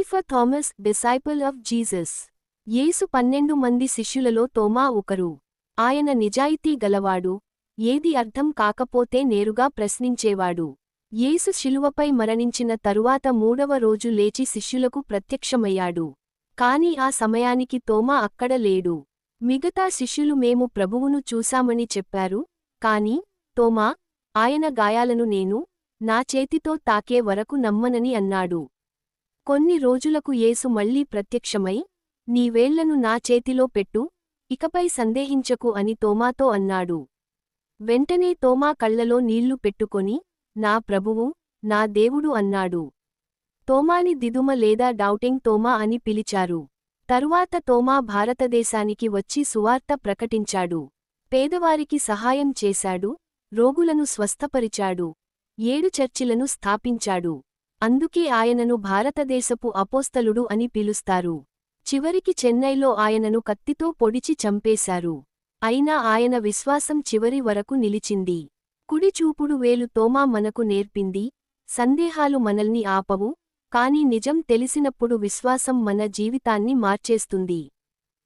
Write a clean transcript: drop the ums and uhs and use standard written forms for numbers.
కేఫా Thomas, disciple of Jesus. యేసు 12 మంది శిష్యులలో తోమా ఒకరు. ఆయన నిజాయితీ గలవాడు, ఏది అర్థం కాకపోతే నేరుగా ప్రశ్నించేవాడు. యేసు శిలువపై మరణించిన తరువాత 3వ రోజు లేచి శిష్యులకు ప్రత్యక్షమయ్యాడు. కాని ఆ సమయానికి తోమా అక్కడ లేడు. మిగతా శిష్యులు మేము ప్రభువును చూశామని చెప్పారు, కాని తోమా, ఆయన గాయాలను నేను నా చేతితో తాకే వరకు నమ్మనని అన్నాడు. కొన్ని రోజులకు యేసు మళ్లీ ప్రత్యక్షమై, నీ వేళ్లను నా చేతిలో పెట్టు, ఇకపై సందేహించకు అని తోమాతో అన్నాడు. వెంటనే తోమా కళ్లలో నీళ్లు పెట్టుకొని, నా ప్రభువు, నా దేవుడు అన్నాడు. తోమాని దిదుమ లేదా డౌటింగ్ తోమా అని పిలిచారు. తరువాత తోమా భారతదేశానికి వచ్చి సువార్త ప్రకటించాడు. పేదవారికి సహాయం చేశాడు, రోగులను స్వస్థపరిచాడు, 7 చర్చిలను స్థాపించాడు. అందుకే ఆయనను భారతదేశపు అపోస్తలుడు అని పిలుస్తారు. చివరికి చెన్నైలో ఆయనను కత్తితో పొడిచి చంపేశారు. అయినా ఆయన విశ్వాసం చివరి వరకు నిలిచింది. కుడి చూపుడు వేలు తోమా మనకు నేర్పింది, సందేహాలు మనల్ని ఆపవు, కాని నిజం తెలిసినప్పుడు విశ్వాసం మన జీవితాన్ని మార్చేస్తుంది.